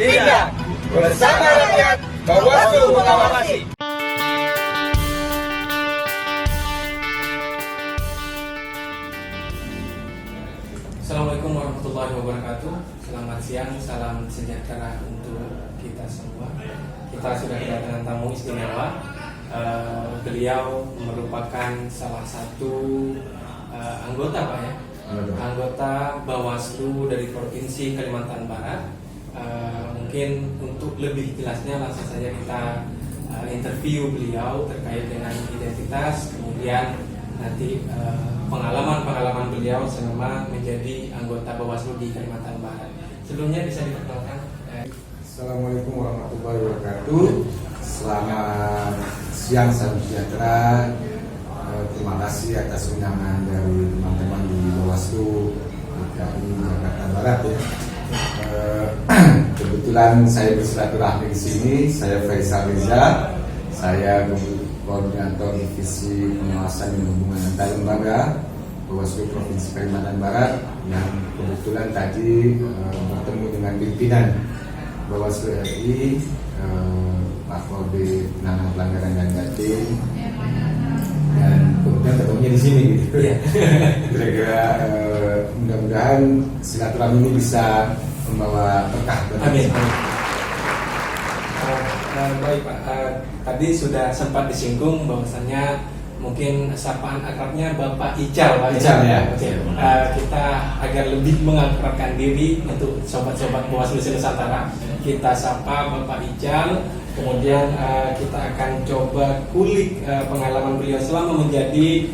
Tidak, bersama rakyat, Bawaslu mengawasi. Assalamualaikum warahmatullahi wabarakatuh. Selamat siang, salam sejahtera untuk kita semua. Kita sudah kedatangan tamu istimewa. Beliau merupakan salah satu anggota Pak ya, anggota Bawaslu dari Provinsi Kalimantan Barat. Mungkin untuk lebih jelasnya langsung saja kita interview beliau terkait dengan identitas, kemudian nanti pengalaman beliau selama menjadi anggota Bawaslu di Kalimantan Barat. Sebelumnya bisa diperkenalkan. Assalamualaikum warahmatullahi wabarakatuh. Selamat siang, salam sejahtera. Terima kasih atas undangan dari teman-teman di Bawaslu DKI Jakarta Barat ya. Kebetulan saya bersilaturahmi di sini. Saya Faisal Reza. Saya Koordinator Divisi Pengawasan dan Hubungan Antar Lembaga Bawaslu Provinsi Kalimantan Barat, yang kebetulan tadi bertemu dengan pimpinan Bawaslu RI, Pak Kode Penanganan Pelanggaran dan Jatim, dan kemudian ketemunya di sini gitu. Kira-kira mudah-mudahan silaturahmi ini bisa membawa berkah. Amin. Baik Pak, tadi sudah sempat disinggung bahwasannya mungkin sapaan akrabnya Bapak Ical Pak. Ical ya. Oke. Kita agar lebih mengakrabkan diri untuk sobat-sobat Bawaslu Nusantara, kita sapa Bapak Ical. Kemudian kita akan coba kulik pengalaman beliau selama menjadi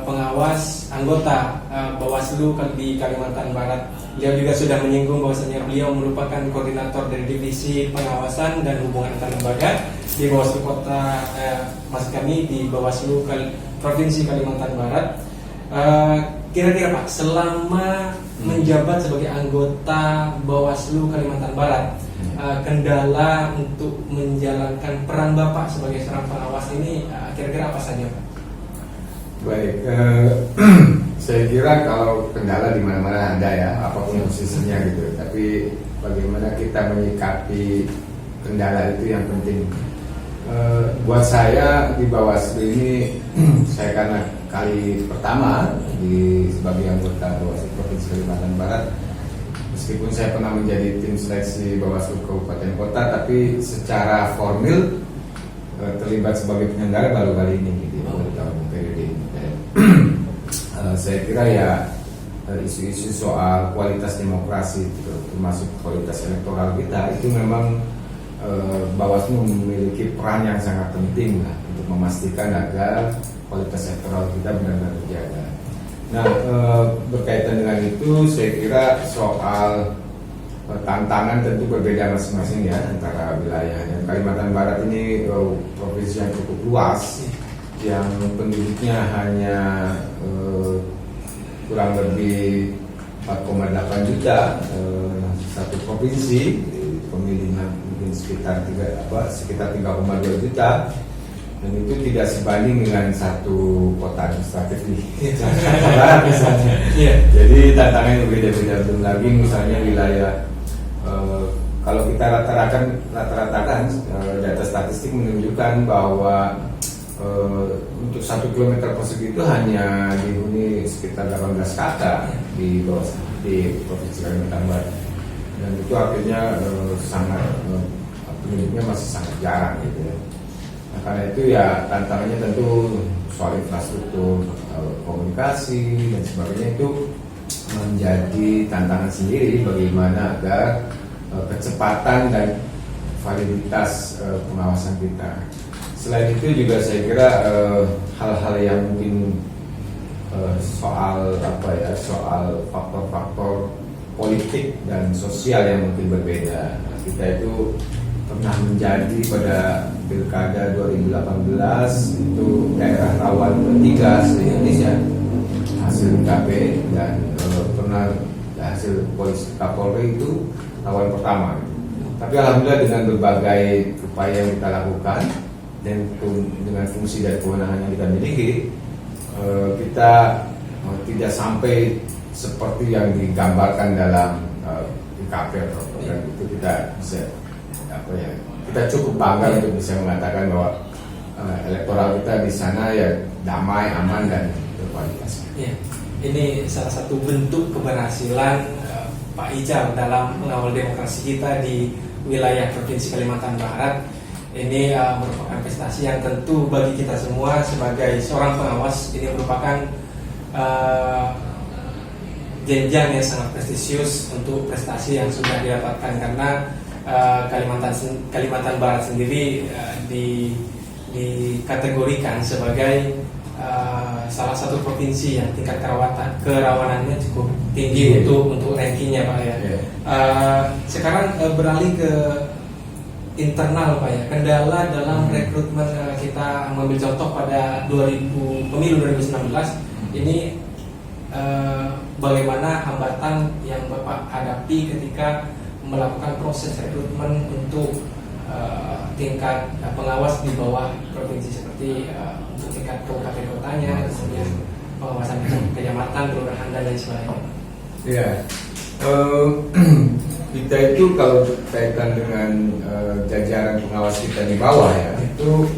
pengawas anggota Bawaslu di Kalimantan Barat. Beliau juga sudah menyinggung bahwasanya beliau merupakan koordinator dari Divisi Pengawasan dan Hubungan Antar Lembaga di Bawaslu Kota, maksud kami di Bawaslu Provinsi Kalimantan Barat. Kira-kira Pak, selama menjabat sebagai anggota Bawaslu Kalimantan Barat, kendala untuk menjalankan peran Bapak sebagai seorang pengawas ini kira-kira apa saja Pak? Baik, saya kira kalau kendala di mana-mana ada ya, apapun posisinya gitu. Tapi bagaimana kita menyikapi kendala itu yang penting. Buat saya di Bawaslu ini, saya karena kali pertama sebagai anggota Bawaslu Provinsi Kalimantan Barat. Meskipun saya pernah menjadi tim seleksi Bawaslu Kabupaten Kota, tapi secara formil terlibat sebagai penyelenggara baru kali ini gitu, baru tahun periode ini. Saya kira ya isu-isu soal kualitas demokrasi, termasuk kualitas elektoral kita, itu memang Bawaslu memiliki peran yang sangat penting lah untuk memastikan agar kualitas elektoral kita benar-benar terjaga. Nah, berkaitan dengan itu, saya kira soal tantangan tentu berbeda masing-masing ya antara wilayahnya. Kalimantan Barat ini provinsi yang cukup luas, yang penduduknya hanya kurang lebih 4,8 juta, satu provinsi, pemilihnya mungkin sekitar 3,2 juta, dan itu tidak sebanding dengan satu kota administratif di Jakarta Barat misalnya. Jadi tantangannya berbeda-beda. Belum lagi misalnya wilayah, kalau kita rata-ratakan data statistik menunjukkan bahwa untuk 1 kilometer persegi itu hanya dihuni sekitar 18 kakak di Provinsi Kalimantan Barat, dan itu artinya penduduknya masih sangat jarang gitu ya. Nah, karena itu ya tantangannya tentu soal infrastruktur, komunikasi dan sebagainya, itu menjadi tantangan sendiri bagaimana agar kecepatan dan validitas pengawasan kita. Selain itu juga saya kira hal-hal yang mungkin soal faktor-faktor politik dan sosial yang mungkin berbeda. Nah, kita itu pernah menjadi pada Pilkada 2018 itu daerah rawan ketiga se-Indonesia hasil KP, dan pernah hasil polisi Kapolri itu rawan pertama. Tapi alhamdulillah dengan berbagai upaya yang kita lakukan dan dengan fungsi dan kewenangan yang kita miliki, kita tidak sampai seperti yang digambarkan dalam IKP atau program itu kita bisa apa ya, kita cukup bangga untuk bisa mengatakan bahwa elektoral kita di sana ya damai, aman dan berkualitas. Ya, ini salah satu bentuk keberhasilan Pak Ical dalam mengawal demokrasi kita di wilayah Provinsi Kalimantan Barat. Ini merupakan prestasi yang tentu bagi kita semua sebagai seorang pengawas ini merupakan jenjang yang sangat prestisius untuk prestasi yang sudah didapatkan, karena Kalimantan Barat sendiri dikategorikan sebagai salah satu provinsi yang tingkat kerawanannya cukup tinggi untuk rankingnya, Pak ya. Sekarang beralih ke internal, Pak ya. Kendala dalam rekrutmen, kita mengambil contoh pada pemilu 2019 ini, bagaimana hambatan yang Bapak hadapi ketika melakukan proses rekrutmen untuk tingkat pengawas di bawah provinsi, seperti untuk tingkat kabupaten kotanya, kemudian pengawasan kecamatan, kelurahan dan lain sebagainya. Ya, kita itu kalau kaitan dengan jajaran pengawas kita di bawah ya, itu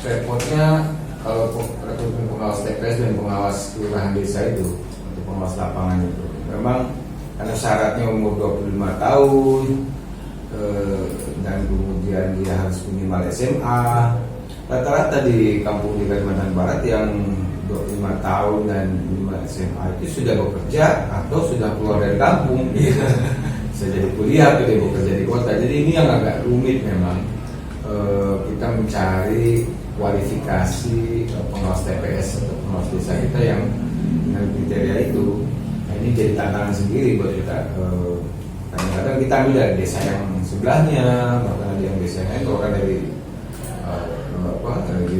repotnya kalau rekrutmen pengawas TPS dan pengawas kelurahan desa itu, untuk pengawas lapangan itu memang karena syaratnya umur 25 tahun dan kemudian dia harus minimal SMA. Rata-rata di kampung di Kalimantan Barat yang 25 tahun dan minimal SMA itu sudah bekerja atau sudah keluar dari kampung, bisa jadi kuliah atau dia bekerja di kota. Jadi ini yang agak rumit memang, kita mencari kualifikasi pengawas TPS atau pengawas desa kita yang dengan kriteria itu. Nah, ini jadi tantangan sendiri buat kita. Kadang-kadang kita ambil dari desa yang sebelahnya, bahkan ada yang desa yang lain, bahkan dari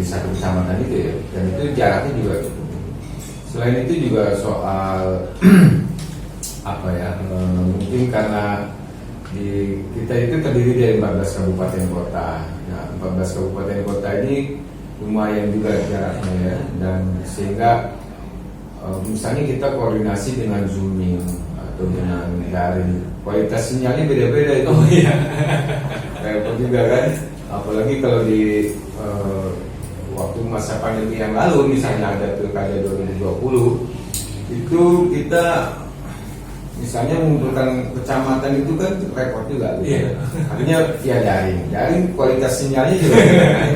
satu kecamatan itu ya, dan itu jaraknya juga cukup. Selain itu juga soal apa ya, mungkin karena kita itu terdiri dari 14 kabupaten kota. Nah, 14 kabupaten kota ini lumayan juga jaraknya ya, dan sehingga misalnya kita koordinasi dengan Zooming atau dengan daring, kualitas sinyalnya beda-beda itu. Oh iya. Repot juga kan, apalagi kalau di waktu masa pandemi yang lalu, misalnya ada pilkada 2020, itu kita misalnya mengumpulkan kecamatan itu kan repot juga gitu. Artinya via daring kualitas sinyalnya juga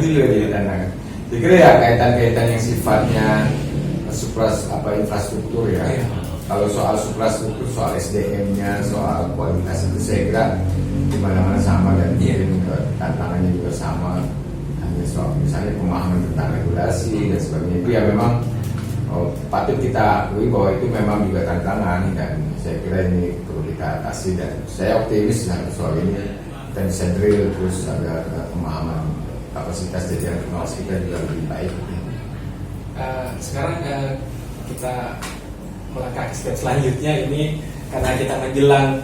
itu juga jadi tantangan. Saya kira ya kaitan-kaitan yang sifatnya infrastruktur ya. Kalau soal infrastruktur, soal SDM-nya, soal kualitas itu saya kira di mana-mana sama, dan mungkin tantangannya juga sama. Hanya soal misalnya pemahaman tentang regulasi dan sebagainya, itu ya memang patut kita akui bahwa itu memang juga tantangan, dan saya kira ini perlu kita atasi, dan saya optimis soal ini kita bisa drill terus agar pemahaman kapasitas jajaran pengawas kita juga lebih baik. Sekarang kita melangkah ke step selanjutnya ini, karena kita menjelang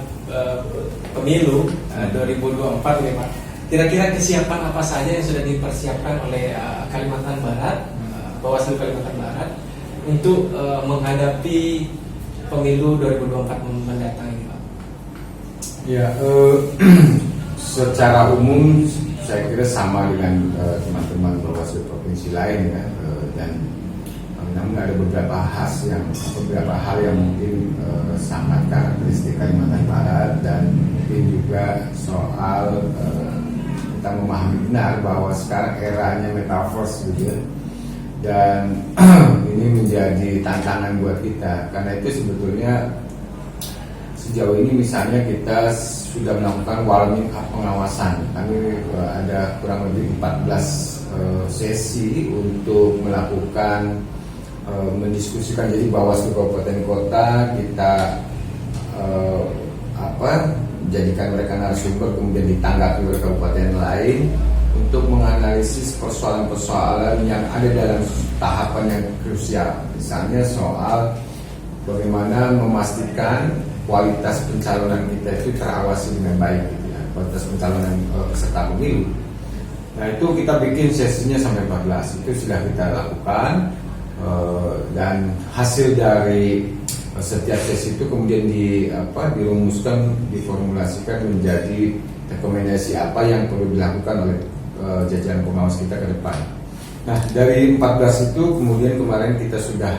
pemilu 2024 ya Pak. Kira-kira kesiapan apa saja yang sudah dipersiapkan oleh Kalimantan Barat, Bawaslu Kalimantan Barat untuk menghadapi pemilu 2024 mendatang ini Pak? Ya, secara umum saya kira sama dengan teman-teman Bawaslu provinsi lain ya, dan namun ada beberapa hal yang mungkin sangat karakteristik Kalimantan Barat, dan mungkin juga soal kita memahami benar bahwa sekarang eranya metaverse gitu ya, dan ini menjadi tantangan buat kita. Karena itu sebetulnya sejauh ini misalnya kita sudah melakukan warming up pengawasan. Kami ada kurang lebih 14 sesi untuk melakukan mendiskusikan. Jadi Bawaslu kabupaten kota kita jadikan mereka narasumber, kemudian ditanggapi oleh kabupaten lain untuk menganalisis persoalan-persoalan yang ada dalam tahapan yang krusial. Misalnya soal bagaimana memastikan kualitas pencalonan kita itu terawasi dengan baik gitu ya, kualitas pencalonan peserta pemilu. Nah itu kita bikin sesinya sampai 14, itu sudah kita lakukan, dan hasil dari setiap sesi itu kemudian dirumuskan, diformulasikan menjadi rekomendasi apa yang perlu dilakukan oleh jajaran pengawas kita ke depan. Nah, dari 14 itu kemudian kemarin kita sudah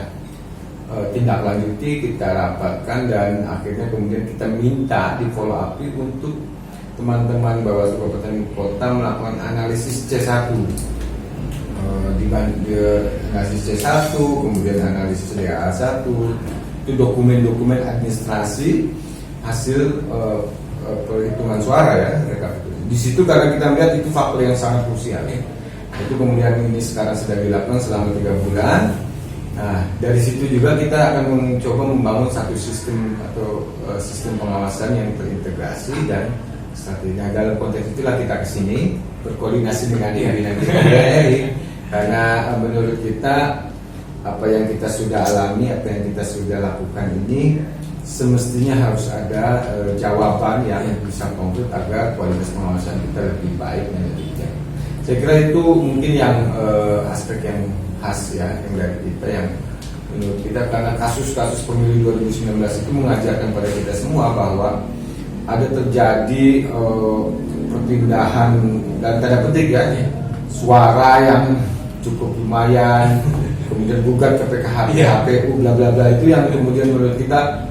tindak lanjuti, kita rapatkan, dan akhirnya kemudian kita minta di follow up untuk teman-teman Bawaslu Kabupaten Kota melakukan analisis C1, analisis C1, kemudian analisis DA1, itu dokumen-dokumen administrasi hasil perhitungan suara ya, rekapitulasi. Di situ karena kita melihat itu faktor yang sangat krusial. Itu kemudian ini sekarang sedang dilakukan selama 3 bulan. Nah, dari situ juga kita akan mencoba membangun satu sistem atau sistem pengawasan yang terintegrasi dan strateginya. Dalam konteks itulah kita kesini berkoordinasi dengan pimpinan DPR, karena menurut kita apa yang kita sudah alami, apa yang kita sudah lakukan ini semestinya harus ada jawaban yang bisa konkret agar kualitas pengawasan kita lebih baik dan lebih baik. Saya kira itu mungkin yang aspek yang khas ya yang dari kita, yang menurut kita, karena kasus-kasus pemilu 2019 itu mengajarkan pada kita semua bahwa ada terjadi perpindahan dan tanda petik ya, suara yang cukup lumayan, kemudian gugat ke PKHP, HPU, bla bla bla, itu yang kemudian menurut kita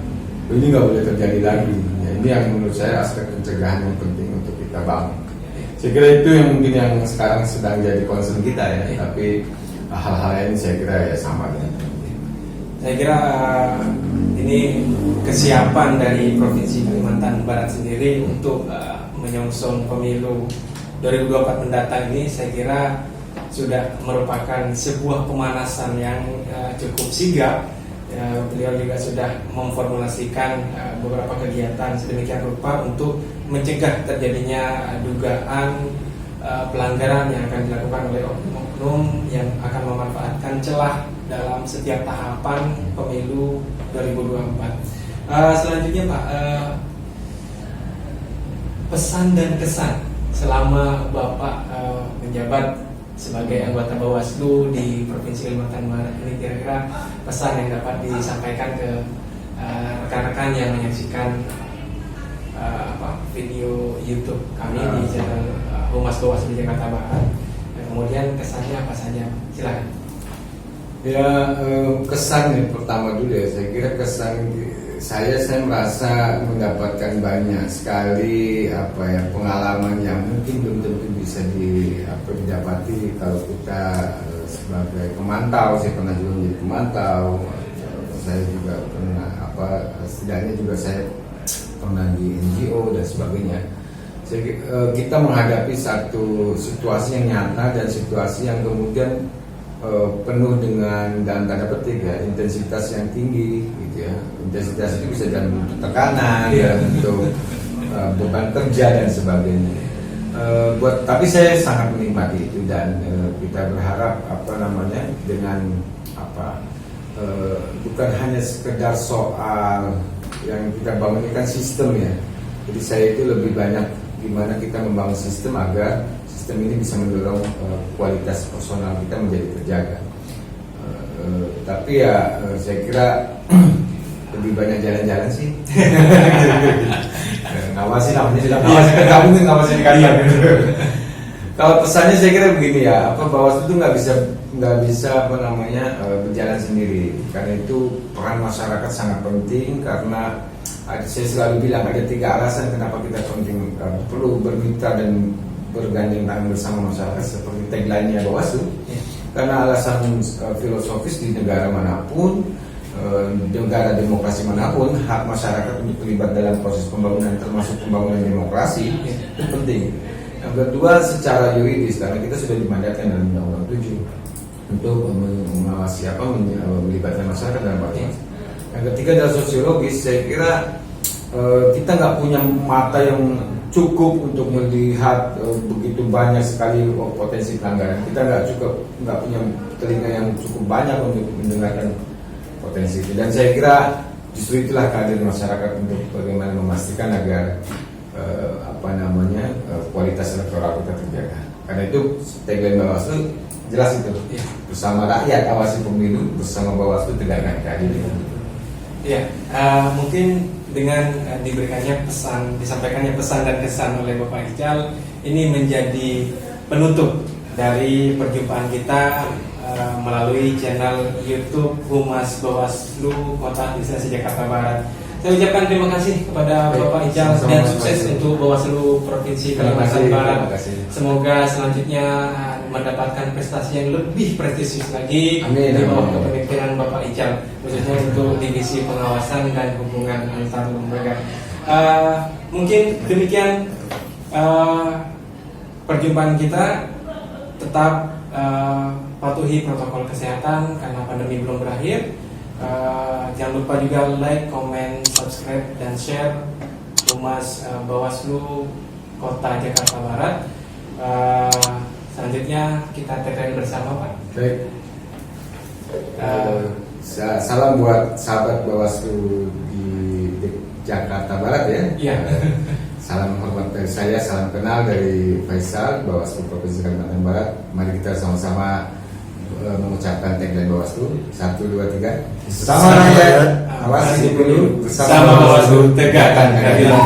ini nggak boleh terjadi lagi. Ya, ini yang menurut saya aspek pencegahan yang penting untuk kita bangun. Saya kira itu yang mungkin yang sekarang sedang jadi concern kita ya, tapi hal-hal lain saya kira ya sama dengan. Saya kira ini kesiapan dari Provinsi Kalimantan Barat sendiri untuk menyongsong pemilu 2024 mendatang ini, saya kira sudah merupakan sebuah pemanasan yang cukup sigap. Beliau juga sudah memformulasikan beberapa kegiatan sedemikian rupa untuk mencegah terjadinya dugaan pelanggaran yang akan dilakukan oleh oknum yang akan memanfaatkan celah dalam setiap tahapan pemilu 2024. Selanjutnya Pak, pesan dan kesan selama Bapak menjabat sebagai anggota Bawaslu di Provinsi Kalimantan Barat ini, kira-kira pesan yang dapat disampaikan ke rekan-rekan yang menyaksikan video YouTube kami di channel Humas Bawaslu Jakarta Barat. Dan kemudian kesannya apa saja? Silakan. Ya, kesan yang pertama dulu ya. Saya kira kesan saya merasa mendapatkan banyak sekali pengalaman yang mungkin belum tentu bisa didapati kalau kita sebagai pemantau. Saya pernah juga menjadi pemantau. Saya juga pernah setidaknya juga saya pernah di NGO dan sebagainya. Kita menghadapi satu situasi yang nyata dan situasi yang kemudian penuh dengan dalam tanda petik ya intensitas yang tinggi gitu ya. Intensitas itu bisa dalam bentuk tekanan, dalam bentuk beban kerja dan sebagainya. Tapi saya sangat menikmati itu, dan kita berharap dengan bukan hanya sekedar soal yang kita bangun ini kan sistem ya. Jadi saya itu lebih banyak gimana kita membangun sistem agar sistem ini bisa mendorong kualitas personal kita menjadi terjaga. Tapi ya saya kira lebih banyak jalan-jalan sih. Ngawasi namanya sudah ngawasi, nggak mungkin ngawasi di kantor. Kalau pesannya saya kira begini ya, Bawaslu itu nggak bisa berjalan sendiri. Karena itu peran masyarakat sangat penting, karena saya selalu bilang ada 3 alasan kenapa kita penting perlu bermitra dan bergandeng tangan bersama masyarakat seperti tagline-nya Bawaslu. Karena alasan filosofis di negara manapun, negara demokrasi manapun, hak masyarakat untuk terlibat dalam proses pembangunan termasuk pembangunan demokrasi itu penting. Yang kedua secara yuridis, karena kita sudah dimandatkan dalam Undang-Undang 7 untuk mengawasi melibatkan masyarakat dalam partisipasi. Yang ketiga adalah sosiologis. Saya kira kita nggak punya mata yang cukup untuk melihat begitu banyak sekali potensi pelanggaran. Kita nggak punya telinga yang cukup banyak untuk mendengarkan potensi itu. Dan saya kira justru itulah kehadiran masyarakat untuk bagaimana memastikan agar kualitas elektoral kita terjaga. Karena itu tagline Bawaslu jelas itu, bersama rakyat awasi pemilu, bersama Bawaslu tegakkan keadilan. Ya, mungkin dengan disampaikannya pesan dan kesan oleh Bapak Ical, ini menjadi penutup dari perjumpaan kita melalui channel YouTube Humas Bawaslu Kota Administrasi Jakarta Barat. Saya ucapkan terima kasih kepada Bapak Ical dan sukses untuk Bawaslu Provinsi Kalimantan Barat. Semoga selanjutnya mendapatkan prestasi yang lebih prestisius lagi di bawah kepemimpinan Bapak Ical, khususnya untuk divisi pengawasan dan hubungan antar lembaga. Mungkin demikian perjumpaan kita. Tetap patuhi protokol kesehatan karena pandemi belum berakhir. Jangan lupa juga like, comment, subscribe, dan share Humas Bawaslu Kota Jakarta Barat. Selanjutnya kita TTN bersama, Pak. Baik. Salam buat sahabat Bawaslu di Jakarta Barat ya. Iya. Salam hormat dari saya, salam kenal dari Faisal, Bawaslu Provinsi Kalimantan Barat. Mari kita sama-sama mengucapkan tagline Bawaslu 1, 2, 3. Sama rakyat, awasi dulu, bersama Bawaslu tegakkan keadilan.